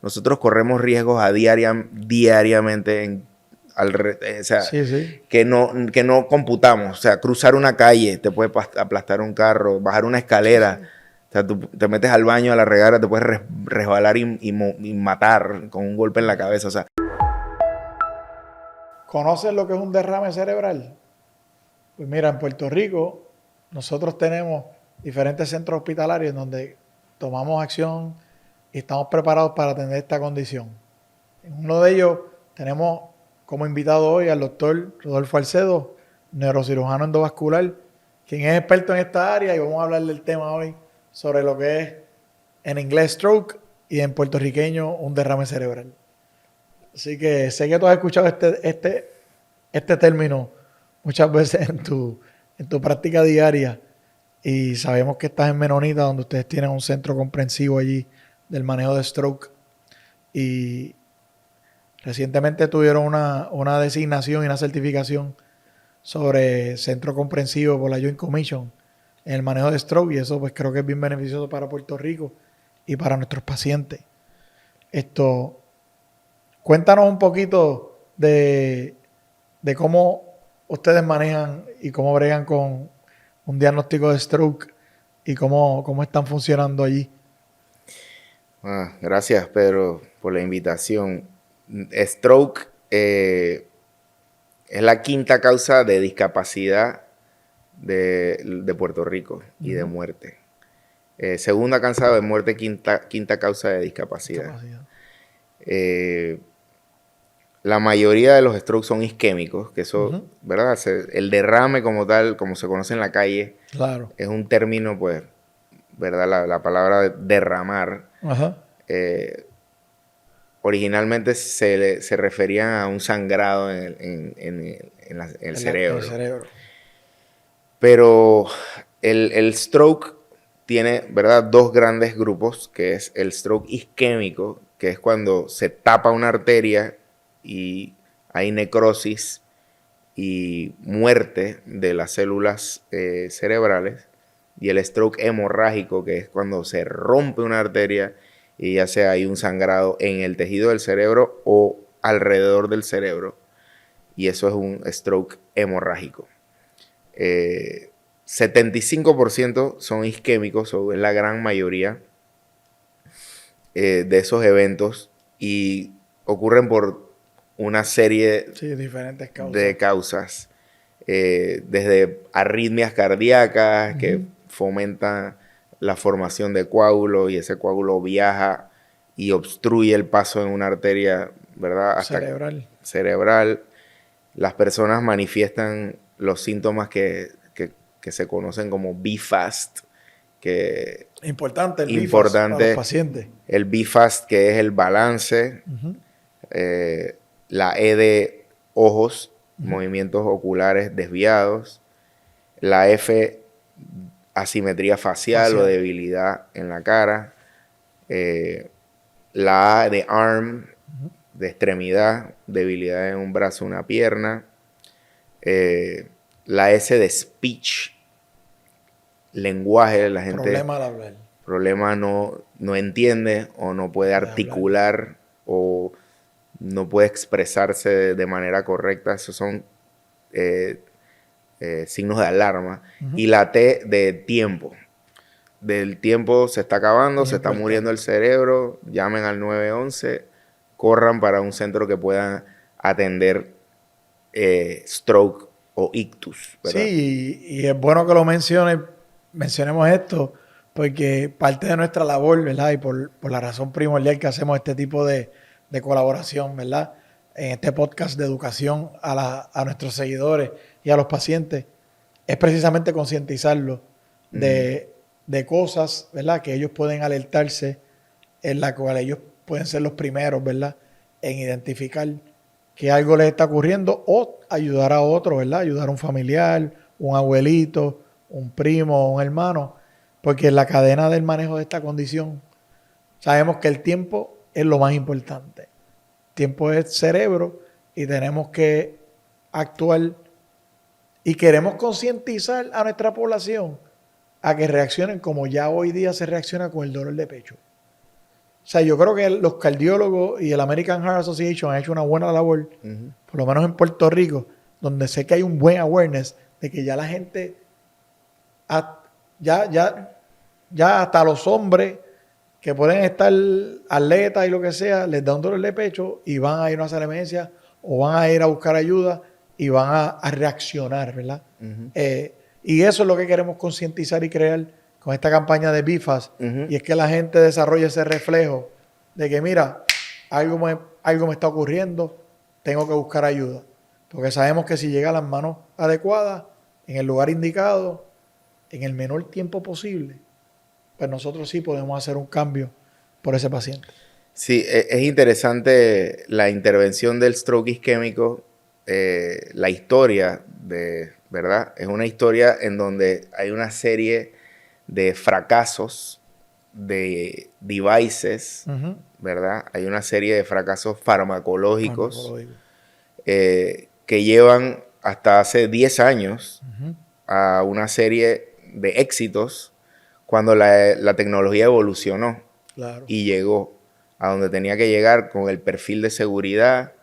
nosotros corremos riesgos diariamente o sea, Sí. que no computamos. O sea, cruzar una calle te puede aplastar un carro, bajar una escalera. Sí. O sea, tú te metes al baño, a la regadera, te puedes resbalar y matar con un golpe en la cabeza. O sea, ¿Conoces lo que es un derrame cerebral? Pues mira, en Puerto Rico nosotros tenemos diferentes centros hospitalarios en donde tomamos acción y estamos preparados para atender esta condición. En uno de ellos tenemos como invitado hoy al doctor Rodolfo Alcedo, neurocirujano endovascular, quien es experto en esta área, y vamos a hablar del tema hoy sobre lo que es en inglés stroke y en puertorriqueño un derrame cerebral. Así que sé que tú has escuchado este término muchas veces en tu práctica diaria, y sabemos que estás en Menonita, donde ustedes tienen un centro comprensivo allí del manejo de stroke, y recientemente tuvieron una designación y una certificación sobre centro comprensivo por la Joint Commission en el manejo de stroke, y eso pues creo que es bien beneficioso para Puerto Rico y para nuestros pacientes. Cuéntanos un poquito de cómo ustedes manejan y cómo bregan con un diagnóstico de stroke y cómo están funcionando allí. gracias, Pedro, por la invitación. Stroke es la quinta causa de discapacidad de Puerto Rico y de muerte. Segunda causa de muerte, quinta causa de discapacidad. La mayoría de los strokes son isquémicos, que eso, ¿verdad? El derrame como tal, como se conoce en la calle, Claro. es un término, pues, ¿verdad? La palabra derramar. Ajá. Originalmente se refería a un sangrado en el cerebro. El cerebro. Pero el stroke tiene, ¿verdad?, dos grandes grupos, que es el stroke isquémico, que es cuando se tapa una arteria y hay necrosis y muerte de las células cerebrales, y el stroke hemorrágico, que es cuando se rompe una arteria y ya sea hay un sangrado en el tejido del cerebro o alrededor del cerebro, y eso es un stroke hemorrágico. 75% son isquémicos, o es la gran mayoría de esos eventos, y ocurren por una serie diferentes de causas, desde arritmias cardíacas que fomentan la formación de coágulos, y ese coágulo viaja y obstruye el paso en una arteria, ¿verdad?, hasta cerebral. Las personas manifiestan los síntomas que se conocen como BFAST, que importante el BFAST para los pacientes. El BFAST, que es el balance, la E de ojos, movimientos oculares desviados, la F, asimetría facial o debilidad en la cara, la A de arm, de extremidad, debilidad en un brazo o una pierna, la S de speech, lenguaje, la gente problema al hablar, problema no entiende o no puede articular o no puede expresarse de manera correcta. Esos son signos de alarma. Y la T de tiempo. Del tiempo se está acabando, se está muriendo el cerebro, llamen al 911, corran para un centro que pueda atender stroke o ictus, ¿verdad? Sí, y es bueno que lo mencionemos esto, porque parte de nuestra labor, ¿verdad? Y por la razón primordial que hacemos este tipo de colaboración, ¿verdad?, en este podcast de educación a nuestros seguidores y a los pacientes, es precisamente concientizarlos de cosas, ¿verdad?, que ellos pueden alertarse, en la cual ellos pueden ser los primeros, ¿verdad?, en identificar que algo les está ocurriendo, o ayudar a otro, ¿verdad?, ayudar a un familiar, un abuelito, un primo, un hermano, porque en la cadena del manejo de esta condición sabemos que el tiempo es lo más importante. El tiempo es cerebro y tenemos que actuar, y queremos concientizar a nuestra población a que reaccionen como ya hoy día se reacciona con el dolor de pecho. O sea, yo creo que los cardiólogos y el American Heart Association han hecho una buena labor, por lo menos en Puerto Rico, donde sé que hay un buen awareness de que ya la gente, ya hasta los hombres que pueden estar atletas y lo que sea, les da un dolor de pecho y van a ir a una sala de emergencia o van a ir a buscar ayuda y van a reaccionar, ¿verdad? Y eso es lo que queremos concientizar y crear con esta campaña de BIFAS, y es que la gente desarrolle ese reflejo de que, mira, algo me está ocurriendo, tengo que buscar ayuda. Porque sabemos que si llega a las manos adecuadas, en el lugar indicado, en el menor tiempo posible, pues nosotros sí podemos hacer un cambio por ese paciente. Sí, es interesante la intervención del stroke isquémico, la historia ¿verdad? Es una historia en donde hay una serie de fracasos de devices, ¿verdad? Hay una serie de fracasos farmacológicos que llevan hasta hace 10 años a una serie de éxitos cuando la tecnología evolucionó y llegó a donde tenía que llegar con el perfil de seguridad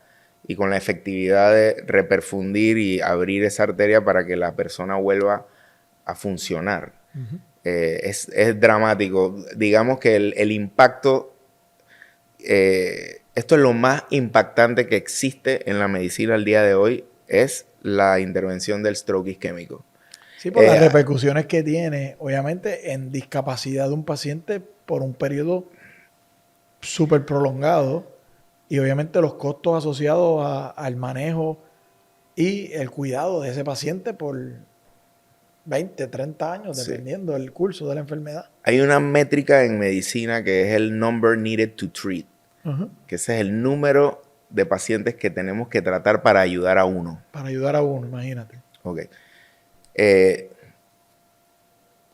y con la efectividad de reperfundir y abrir esa arteria para que la persona vuelva a funcionar. Es dramático. Digamos que el impacto, esto es lo más impactante que existe en la medicina al día de hoy, es la intervención del stroke isquémico. Sí, por las repercusiones que tiene, obviamente, en discapacidad de un paciente por un periodo súper prolongado, y obviamente los costos asociados al manejo y el cuidado de ese paciente por 20, 30 años, dependiendo del curso de la enfermedad. Hay una métrica en medicina que es el number needed to treat, que ese es el número de pacientes que tenemos que tratar para ayudar a uno. Para ayudar a uno, imagínate. Ok.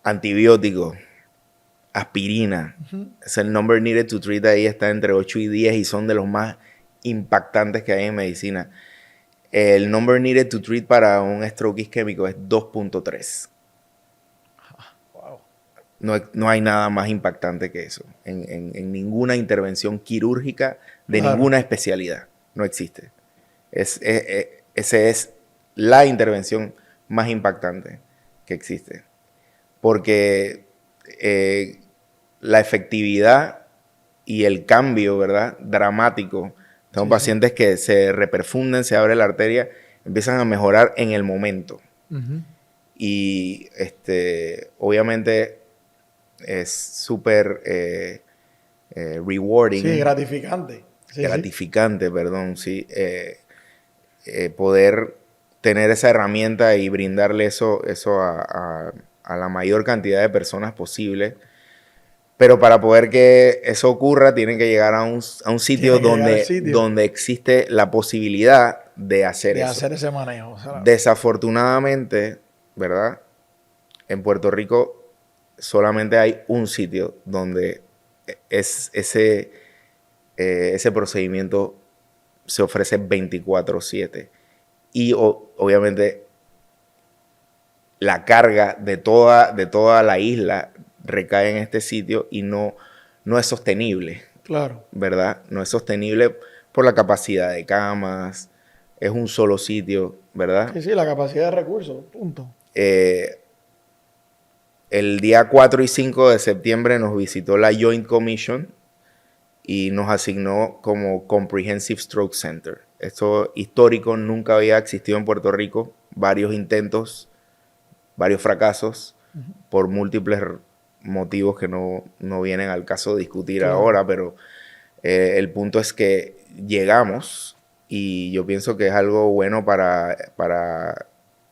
Antibióticos, aspirina, es el number needed to treat, ahí está entre 8 y 10 y son de los más impactantes que hay en medicina. El number needed to treat para un stroke isquémico es 2.3. Wow. No hay nada más impactante que eso. En ninguna intervención quirúrgica de ninguna especialidad. No existe. Esa es la intervención más impactante que existe. Porque la efectividad y el cambio, ¿verdad? Dramático. Son pacientes que se reperfunden, se abre la arteria, empiezan a mejorar en el momento. Y obviamente es súper rewarding. Sí, gratificante. Gratificante, perdón, sí. Poder tener esa herramienta y brindarle eso a la mayor cantidad de personas posible. Pero para poder que eso ocurra, tienen que llegar a un sitio donde existe la posibilidad de hacer eso. De hacer ese manejo. Desafortunadamente, ¿verdad? En Puerto Rico solamente hay un sitio donde ese procedimiento se ofrece 24/7. Y obviamente la carga de toda la isla recae en este sitio y no es sostenible. Claro. ¿Verdad? No es sostenible por la capacidad de camas, es un solo sitio, ¿verdad? Sí, la capacidad de recursos, punto. El día 4 y 5 de septiembre nos visitó la Joint Commission y nos asignó como Comprehensive Stroke Center. Esto histórico, nunca había existido en Puerto Rico, varios intentos, varios fracasos, por múltiples motivos que no vienen al caso de discutir ahora, pero el punto es que llegamos y yo pienso que es algo bueno para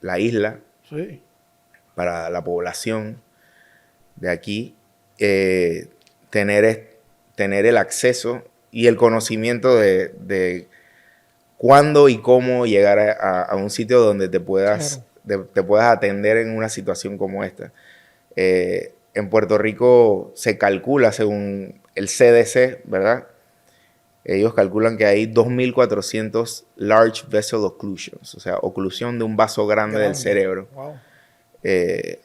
la isla, para la población de aquí, tener el acceso y el conocimiento de cuándo y cómo llegar a un sitio donde te puedas atender en una situación como esta. En Puerto Rico se calcula, según el CDC, ¿verdad? Ellos calculan que hay 2.400 large vessel occlusions, o sea, oclusión de un vaso grande del cerebro,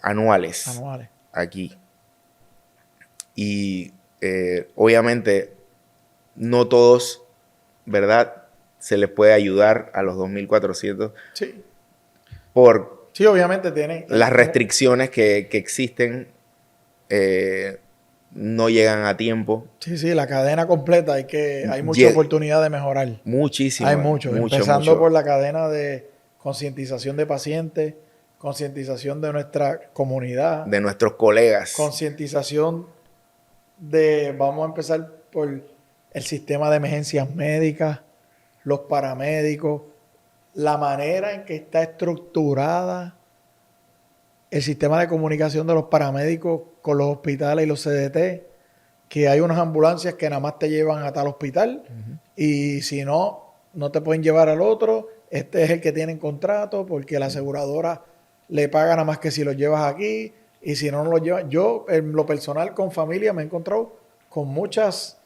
anuales aquí. Y obviamente no todos, ¿verdad? Se les puede ayudar a los 2.400 Sí. por Sí, obviamente tienen... las restricciones que existen, no llegan a tiempo. Sí, sí, la cadena completa, hay mucha Lle- oportunidad de mejorar. Hay Muchísimo, mucho, mucho, empezando mucho por la cadena de concientización de pacientes, concientización de nuestra comunidad, de nuestros colegas. concientización vamos a empezar por el sistema de emergencias médicas, los paramédicos, la manera en que está estructurada el sistema de comunicación de los paramédicos con los hospitales y los CDT, que hay unas ambulancias que nada más te llevan a tal hospital y si no, no te pueden llevar al otro. Este es el que tienen contrato porque la aseguradora le paga nada más que si lo llevas aquí y si no, no lo llevas. Yo, en lo personal, con familia, me he encontrado con muchas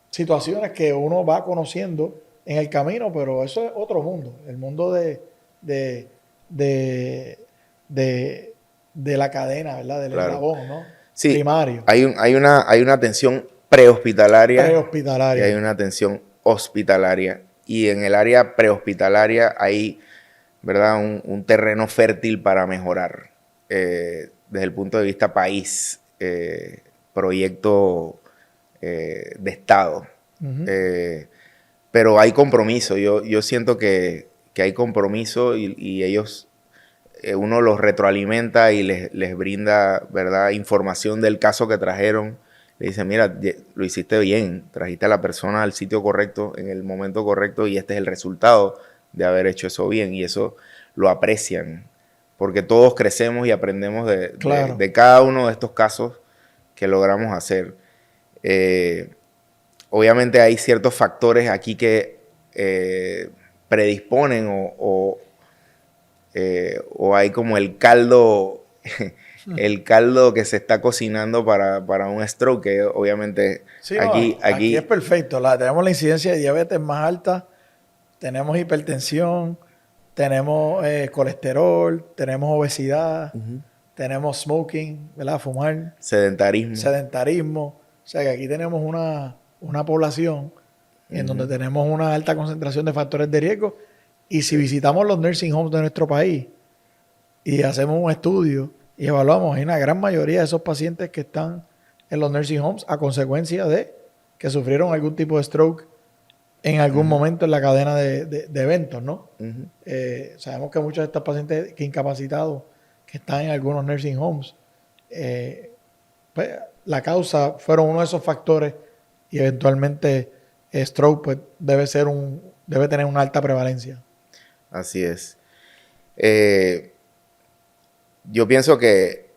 situaciones que uno va conociendo en el camino, pero eso es otro mundo, el mundo de, de, de la cadena, ¿verdad? Del Claro. eslabón, ¿no? Sí, Primario, hay una atención prehospitalaria y hay prehospitalaria. una atención hospitalaria. Y en el área prehospitalaria hay, ¿verdad?, un terreno fértil para mejorar desde el punto de vista país, proyecto de Estado. Uh-huh. Pero hay compromiso. Yo siento que hay compromiso y ellos, uno los retroalimenta y les brinda, ¿verdad?, información del caso que trajeron. Le dice, mira, lo hiciste bien, trajiste a la persona al sitio correcto, en el momento correcto, y este es el resultado de haber hecho eso bien. Y eso lo aprecian, porque todos crecemos y aprendemos Claro. de cada uno de estos casos que logramos hacer. Obviamente hay ciertos factores aquí que predisponen o hay como el caldo que se está cocinando para un stroke, que obviamente Sí, no, aquí es perfecto. Tenemos la incidencia de diabetes más alta, tenemos hipertensión, tenemos colesterol, tenemos obesidad, tenemos smoking, ¿verdad? Fumar, sedentarismo. sedentarismo. O sea que aquí tenemos una población en donde tenemos una alta concentración de factores de riesgo. Y si visitamos los nursing homes de nuestro país y hacemos un estudio y evaluamos, hay una gran mayoría de esos pacientes que están en los nursing homes a consecuencia de que sufrieron algún tipo de stroke en algún momento en la cadena de eventos, ¿no? Sabemos que muchos de estos pacientes que incapacitados que están en algunos nursing homes, pues, la causa fueron uno de esos factores y eventualmente stroke pues, debe tener una alta prevalencia. Así es. Yo pienso que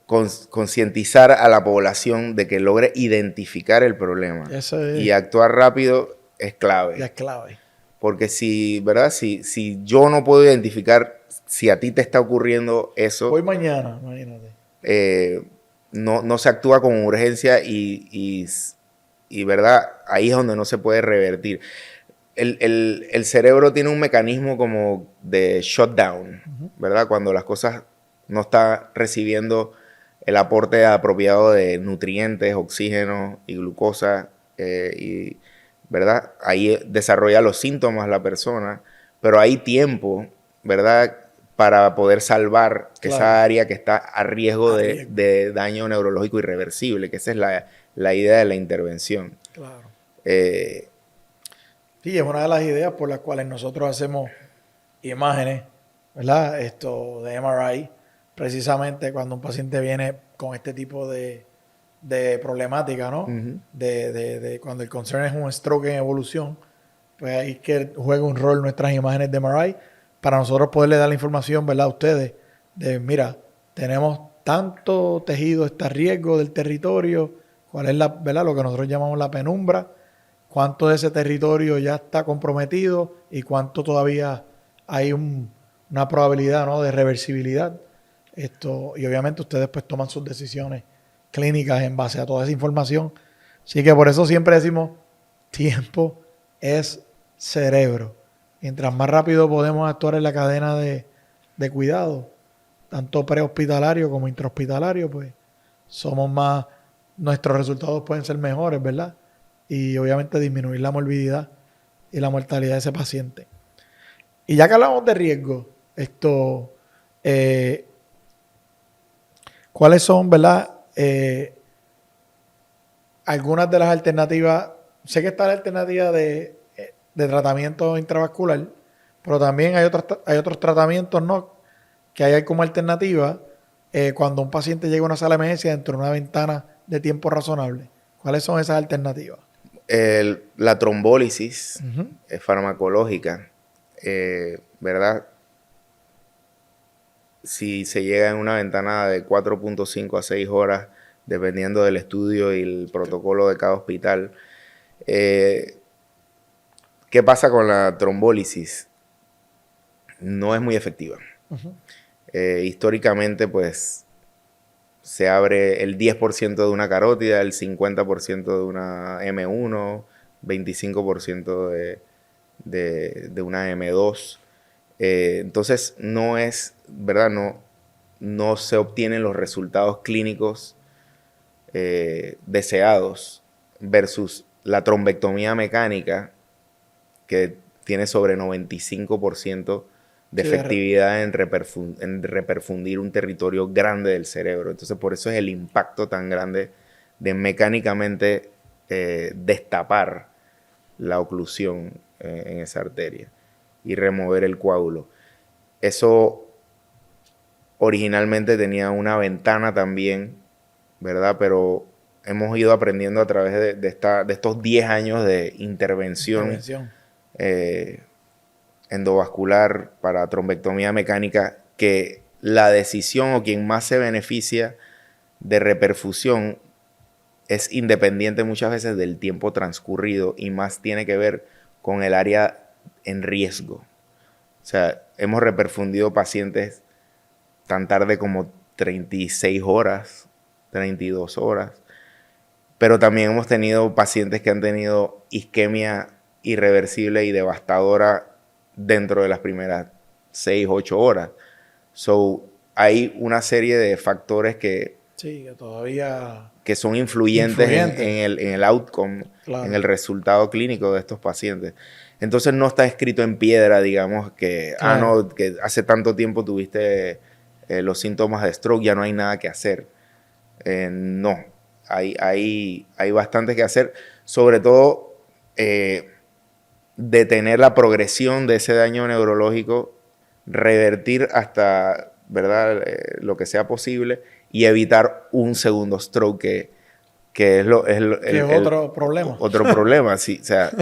concientizar a la población de que logre identificar el problema y actuar rápido es clave. Ya es clave. Porque ¿verdad? Si yo no puedo identificar si a ti te está ocurriendo eso, hoy mañana, imagínate. No se actúa con urgencia y ¿verdad? Ahí es donde no se puede revertir. El cerebro tiene un mecanismo como de shutdown, ¿verdad? Cuando las cosas no están recibiendo el aporte apropiado de nutrientes, oxígeno y glucosa, ¿verdad? Ahí desarrolla los síntomas la persona, pero hay tiempo, ¿verdad?, para poder salvar esa área que está a riesgo de daño neurológico irreversible, que esa es la idea de la intervención. Claro. Sí, es una de las ideas por las cuales nosotros hacemos imágenes, ¿verdad? Esto de MRI, precisamente cuando un paciente viene con este tipo de problemática, ¿no? Cuando el concern es un stroke en evolución, pues ahí es que juega un rol nuestras imágenes de MRI para nosotros poderle dar la información, ¿verdad? A ustedes de, mira, tenemos tanto tejido, está a riesgo del territorio, cuál es ¿verdad? Lo que nosotros llamamos la penumbra, cuánto de ese territorio ya está comprometido y cuánto todavía hay una probabilidad, ¿no?, de reversibilidad. Y obviamente ustedes pues toman sus decisiones clínicas en base a toda esa información. Así que por eso siempre decimos, tiempo es cerebro. Mientras más rápido podemos actuar en la cadena de cuidado, tanto prehospitalario como intrahospitalario, pues nuestros resultados pueden ser mejores, ¿verdad? y obviamente disminuir la morbilidad y la mortalidad de ese paciente. Y ya que hablamos de riesgo, eh, ¿cuáles son, verdad? Algunas de las alternativas, sé que está la alternativa de tratamiento intravascular, pero también hay otros tratamientos, ¿no?, que hay como alternativa cuando un paciente llega a una sala de emergencia dentro de una ventana de tiempo razonable. ¿Cuáles son esas alternativas? La trombólisis farmacológica, ¿verdad? Si se llega en una ventana de 4.5 a 6 horas, dependiendo del estudio y el protocolo de cada hospital. ¿Qué pasa con la trombólisis? No es muy efectiva. Históricamente, pues, se abre el 10% de una carótida, el 50% de una M1, 25% de una M2. Entonces, no es, ¿verdad? No se obtienen los resultados clínicos deseados versus la trombectomía mecánica, que tiene sobre 95% de efectividad en reperfundir un territorio grande del cerebro. Entonces, por eso es el impacto tan grande de mecánicamente destapar la oclusión en esa arteria y remover el coágulo. Eso originalmente tenía una ventana también, ¿verdad? Pero hemos ido aprendiendo a través de estos 10 años de intervención. Endovascular para trombectomía mecánica, que la decisión o quien más se beneficia de reperfusión es independiente muchas veces del tiempo transcurrido y más tiene que ver con el área en riesgo. O sea, hemos reperfundido pacientes tan tarde como 36 horas, 32 horas, pero también hemos tenido pacientes que han tenido isquemia irreversible y devastadora dentro de las primeras 6, 8 horas. So, hay una serie de factores que todavía son influyentes en el outcome, claro, en el resultado clínico de estos pacientes. Entonces no está escrito en piedra, digamos, que, claro, que hace tanto tiempo tuviste los síntomas de stroke, ya no hay nada que hacer. No, hay bastante que hacer, sobre todo detener la progresión de ese daño neurológico, revertir hasta, ¿verdad?, lo que sea posible y evitar un segundo stroke, que es otro problema. Otro problema, sí. O sea,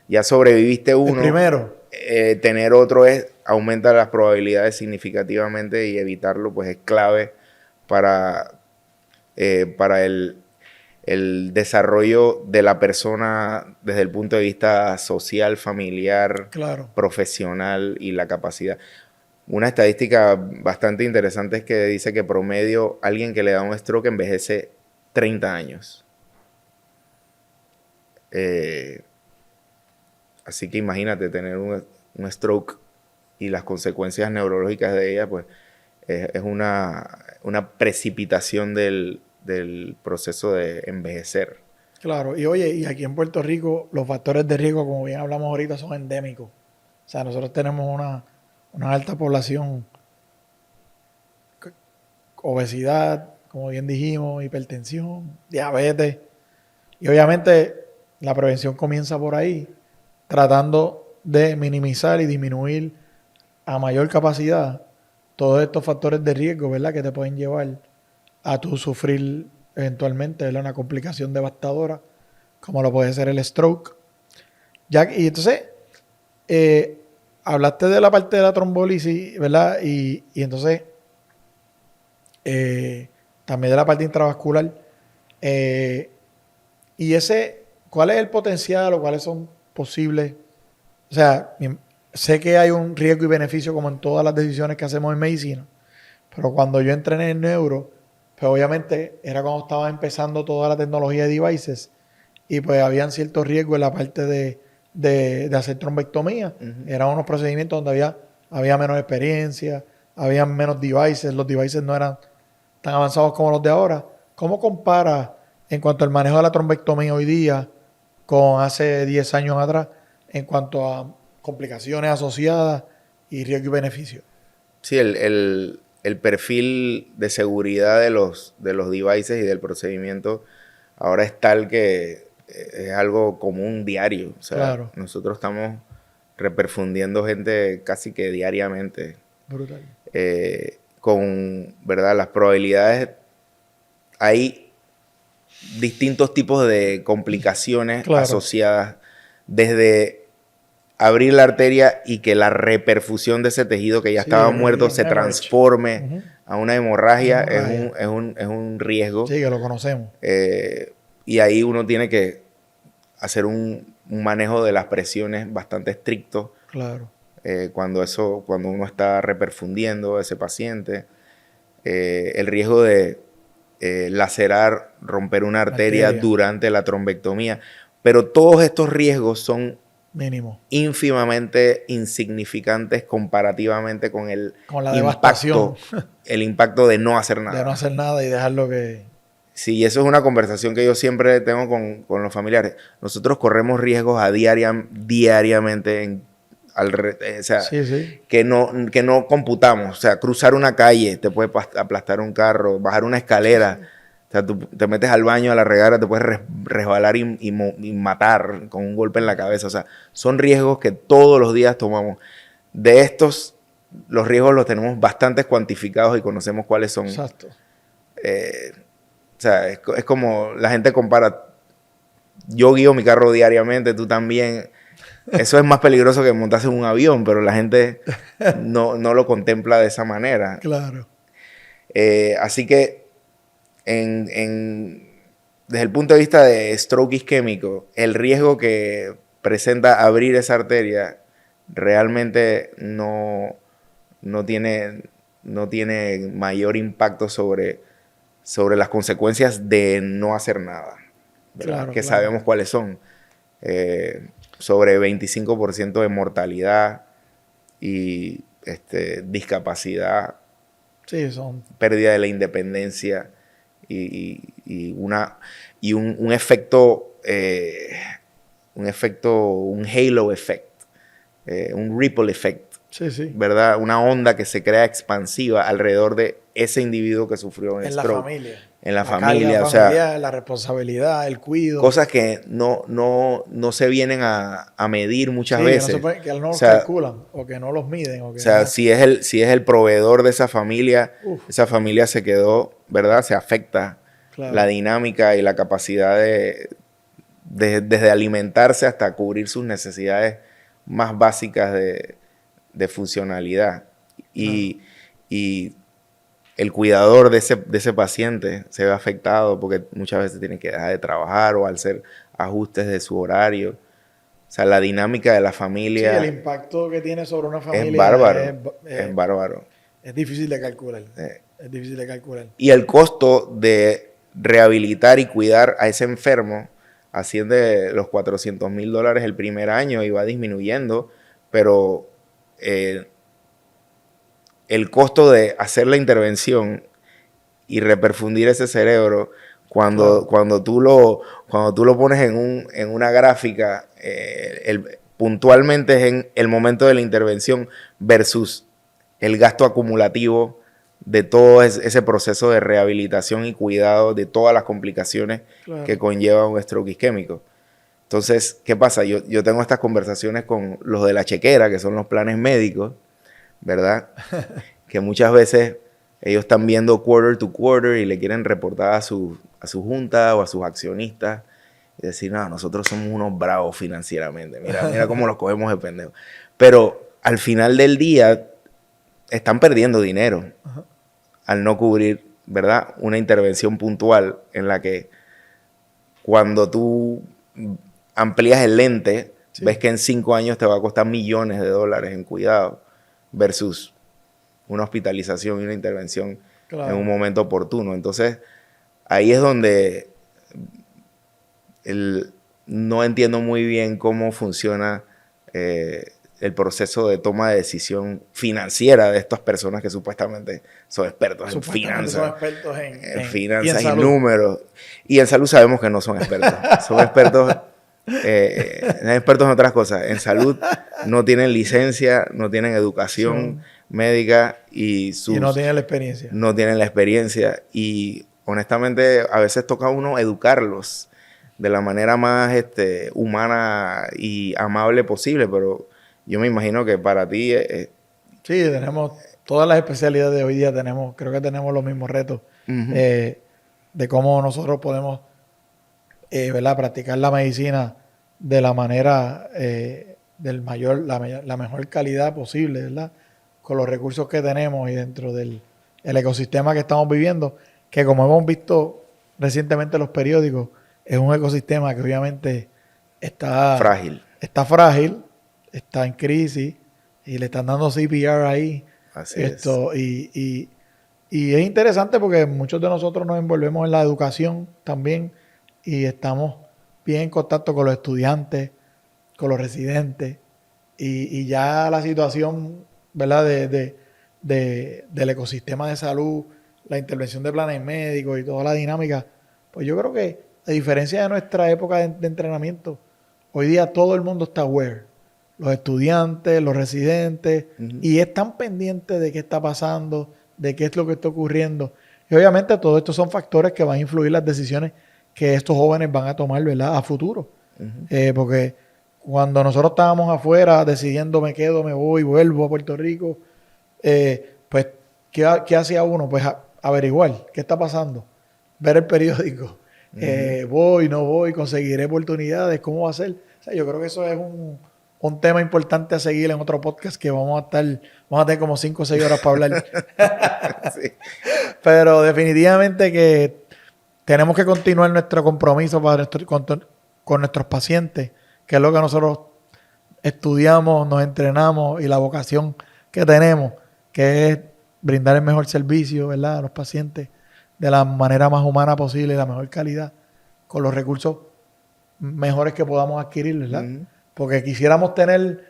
ya sobreviviste uno. El primero. Tener otro aumenta las probabilidades significativamente y evitarlo pues es clave para el desarrollo de la persona desde el punto de vista social, familiar, claro, profesional y la capacidad. Una estadística bastante interesante es que dice que promedio alguien que le da un stroke envejece 30 años. Así que imagínate tener un stroke y las consecuencias neurológicas de ella, pues es una precipitación del proceso de envejecer. Claro, y oye, y aquí en Puerto Rico los factores de riesgo, como bien hablamos ahorita, son endémicos. O sea, nosotros tenemos una alta población, obesidad, como bien dijimos, hipertensión, diabetes. Y obviamente la prevención comienza por ahí, tratando de minimizar y disminuir a mayor capacidad todos estos factores de riesgo, ¿verdad?, que te pueden llevar a tu sufrir eventualmente, ¿verdad?, una complicación devastadora, como lo puede ser el stroke. Y entonces, hablaste de la parte de la trombólisis, ¿verdad? Y entonces, también de la parte intravascular. Y ¿cuál es el potencial o cuáles son posibles? O sea, sé que hay un riesgo y beneficio como en todas las decisiones que hacemos en medicina, pero cuando yo entrené en neuro, pues obviamente era cuando estaba empezando toda la tecnología de devices y pues habían ciertos riesgos en la parte de hacer trombectomía. Eran unos procedimientos donde había menos experiencia, había menos devices, los devices no eran tan avanzados como los de ahora. ¿Cómo compara en cuanto al manejo de la trombectomía hoy día con hace 10 años atrás en cuanto a complicaciones asociadas y riesgo y beneficio. Sí, el perfil de seguridad de los devices y del procedimiento ahora es tal que es algo común diario. O sea, Claro. nosotros estamos reperfundiendo gente casi que diariamente. Brutal. Con, ¿verdad? Las probabilidades, hay distintos tipos de complicaciones Claro. asociadas, desde abrir la arteria y que la reperfusión de ese tejido que ya Sí, estaba muerto se hemorrhage. transforme a una hemorragia, Hemorragia. es un riesgo. Sí, que lo conocemos. Y ahí uno tiene que hacer un manejo de las presiones bastante estricto. Claro. Cuando uno está reperfundiendo a ese paciente. El riesgo de lacerar, romper una arteria durante la trombectomía. Pero todos estos riesgos son mínimo, ínfimamente insignificantes comparativamente con la devastación, el impacto de no hacer nada. De no hacer nada y dejarlo que... Sí, eso es una conversación que yo siempre tengo con los familiares. Nosotros corremos riesgos diariamente o sea, sí. que no computamos. O sea, cruzar una calle te puede aplastar un carro, bajar una escalera. Sí. O sea, tú te metes al baño a la regadera, te puedes resbalar y matar con un golpe en la cabeza. O sea, son riesgos que todos los días tomamos. De estos, los riesgos los tenemos bastante cuantificados y conocemos cuáles son. Exacto. O sea, es como la gente compara. Yo guío mi carro diariamente, tú también. Eso es más peligroso que montarse en un avión, pero la gente no lo contempla de esa manera. Claro. Así que desde el punto de vista de stroke isquémico, el riesgo que presenta abrir esa arteria realmente no tiene mayor impacto sobre las consecuencias de no hacer nada, claro, que sabemos cuáles son. Sobre 25% de mortalidad y discapacidad, sí, son pérdida de la independencia y un efecto, un halo effect, un ripple effect. Sí. ¿Verdad? Una onda que se crea expansiva alrededor de ese individuo que sufrió un stroke. La familia. En la familia, o sea, la responsabilidad, el cuidado. Cosas que no se vienen a medir muchas veces. Que no los calculan o que no los miden. O sea, si es el proveedor de esa familia se quedó, ¿verdad? Se afecta la dinámica y la capacidad desde alimentarse hasta cubrir sus necesidades más básicas de funcionalidad. Y el cuidador de ese paciente se ve afectado porque muchas veces tiene que dejar de trabajar o al hacer ajustes de su horario. O sea, la dinámica de la familia... Sí, el impacto que tiene sobre una familia... Es bárbaro, es bárbaro. Es difícil de calcular. Es difícil de calcular. Y el costo de rehabilitar y cuidar a ese enfermo asciende de los $400,000 el primer año y va disminuyendo, pero... el costo de hacer la intervención y reperfundir ese cerebro, cuando tú lo pones en una gráfica, puntualmente es en el momento de la intervención versus el gasto acumulativo de todo ese proceso de rehabilitación y cuidado de todas las complicaciones que conlleva un stroke isquémico. Entonces, ¿qué pasa? Yo tengo estas conversaciones con los de la chequera, que son los planes médicos, ¿verdad? Que muchas veces ellos están viendo quarter to quarter y le quieren reportar a su junta o a sus accionistas y decir, no, nosotros somos unos bravos financieramente, mira cómo los cogemos de pendejo. Pero al final del día están perdiendo dinero al no cubrir, ¿verdad? Una intervención puntual en la que cuando tú amplías el lente, ves que en 5 años te va a costar millones de dólares en cuidado versus una hospitalización y una intervención en un momento oportuno. Entonces, ahí es donde no entiendo muy bien cómo funciona el proceso de toma de decisión financiera de estas personas que supuestamente son expertos en finanzas. Son expertos en finanzas y salud. Números. Y en salud sabemos que no son expertos. Son expertos expertos en otras cosas. En salud no tienen licencia, no tienen educación médica y no tienen la experiencia. No tienen la experiencia. Y honestamente a veces toca a uno educarlos de la manera más humana y amable posible, pero yo me imagino que para ti... sí, tenemos todas las especialidades de hoy día, creo que tenemos los mismos retos de cómo nosotros podemos ¿verdad? Practicar la medicina de la manera la mejor calidad posible, ¿verdad? Con los recursos que tenemos y dentro del el ecosistema que estamos viviendo, que como hemos visto recientemente en los periódicos, es un ecosistema que obviamente está frágil. Está en crisis y le están dando CPR ahí. Así es. Y es interesante porque muchos de nosotros nos envolvemos en la educación también y estamos bien en contacto con los estudiantes, con los residentes y ya la situación, ¿verdad? Del ecosistema de salud, la intervención de planes médicos y toda la dinámica, pues yo creo que a diferencia de nuestra época de entrenamiento, hoy día todo el mundo está aware. Los estudiantes, los residentes, y están pendientes de qué está pasando, de qué es lo que está ocurriendo. Y obviamente todo esto son factores que van a influir las decisiones que estos jóvenes van a tomar, ¿verdad? A futuro. Porque cuando nosotros estábamos afuera decidiendo me quedo, me voy, vuelvo a Puerto Rico, pues, ¿qué hacía uno? Pues averiguar qué está pasando, ver el periódico, voy, no voy, conseguiré oportunidades, ¿cómo va a ser? O sea, yo creo que eso es un tema importante a seguir en otro podcast que vamos a tener como 5 o 6 horas para hablar. Sí. Pero definitivamente que tenemos que continuar nuestro compromiso con nuestros pacientes, que es lo que nosotros estudiamos, nos entrenamos y la vocación que tenemos, que es brindar el mejor servicio, ¿verdad? A los pacientes de la manera más humana posible, la mejor calidad, con los recursos mejores que podamos adquirir, ¿verdad? Porque quisiéramos tener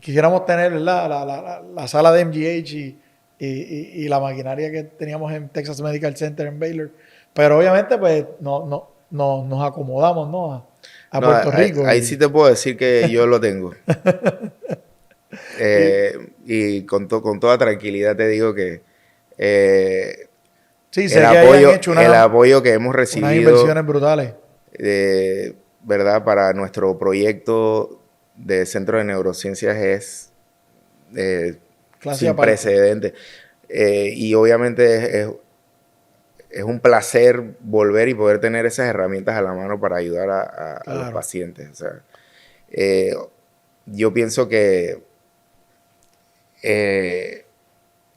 la sala de MGH y la maquinaria que teníamos en Texas Medical Center en Baylor, pero obviamente pues nos acomodamos, ¿no? a Puerto Rico. Ahí sí te puedo decir que yo lo tengo. Y con toda tranquilidad te digo que sí, el apoyo que hemos recibido, unas inversiones brutales, ¿verdad? Para nuestro proyecto de Centro de Neurociencias es sin precedentes. Y obviamente es un placer volver y poder tener esas herramientas a la mano para ayudar a los pacientes. O sea, yo pienso que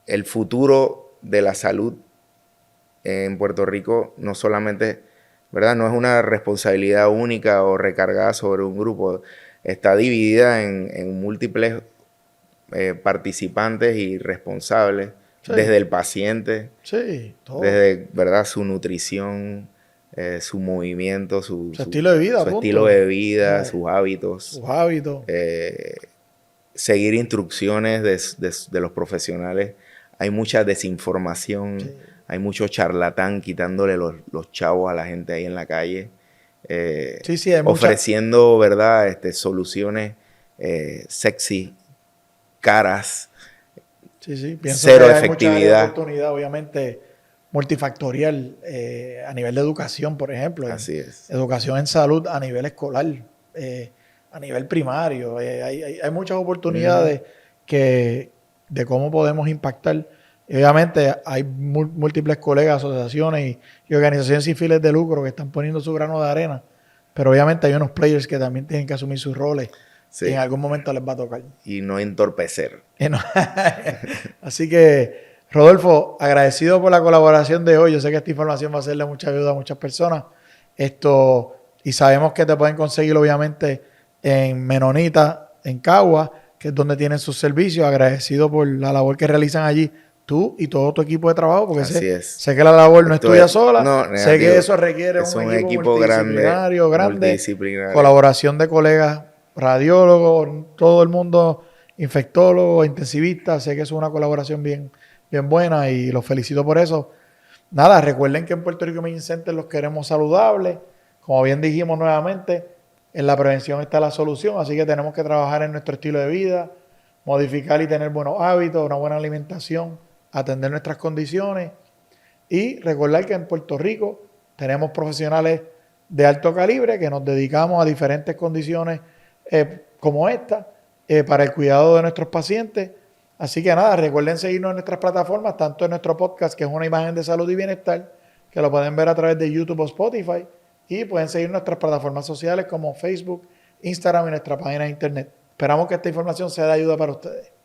el futuro de la salud en Puerto Rico no solamente, ¿verdad? No es una responsabilidad única o recargada sobre un grupo. Está dividida en múltiples participantes y responsables, desde el paciente, desde, ¿verdad? Su nutrición, su movimiento, su estilo de vida, sus hábitos. Seguir instrucciones de los profesionales. Hay mucha desinformación, hay mucho charlatán quitándole los chavos a la gente ahí en la calle, ofreciendo, ¿verdad? Soluciones sexy, caras, cero que efectividad. Hay mucha oportunidad, obviamente, multifactorial a nivel de educación, por ejemplo. Así es. Educación en salud a nivel escolar, a nivel primario. Hay muchas oportunidades de cómo podemos impactar. Y obviamente hay múltiples colegas, asociaciones y organizaciones sin fines de lucro que están poniendo su grano de arena. Pero obviamente hay unos players que también tienen que asumir sus roles. Sí. Y en algún momento les va a tocar. Y no entorpecer. Así que, Rodolfo, agradecido por la colaboración de hoy. Yo sé que esta información va a serle mucha ayuda a muchas personas. Y sabemos que te pueden conseguir, obviamente, en Menonita, en Cagua, que es donde tienen sus servicios. Agradecido por la labor que realizan allí tú y todo tu equipo de trabajo, porque sé que la labor no es tuya sola. Sé que eso requiere un equipo multidisciplinario, grande. Colaboración de colegas radiólogos, todo el mundo, infectólogos, intensivistas. Sé que es una colaboración bien buena y los felicito por eso. Nada, recuerden que en Puerto Rico Imaging Center los queremos saludables. Como bien dijimos nuevamente, En la prevención está la solución, así que tenemos que trabajar en nuestro estilo de vida, modificar y tener buenos hábitos, una buena alimentación, atender nuestras condiciones y recordar que en Puerto Rico tenemos profesionales de alto calibre que nos dedicamos a diferentes condiciones como esta para el cuidado de nuestros pacientes. Así que nada, recuerden seguirnos en nuestras plataformas, tanto en nuestro podcast, que es una imagen de salud y bienestar, que lo pueden ver a través de YouTube o Spotify, y pueden seguir nuestras plataformas sociales como Facebook, Instagram y nuestra página de internet. Esperamos que esta información sea de ayuda para ustedes.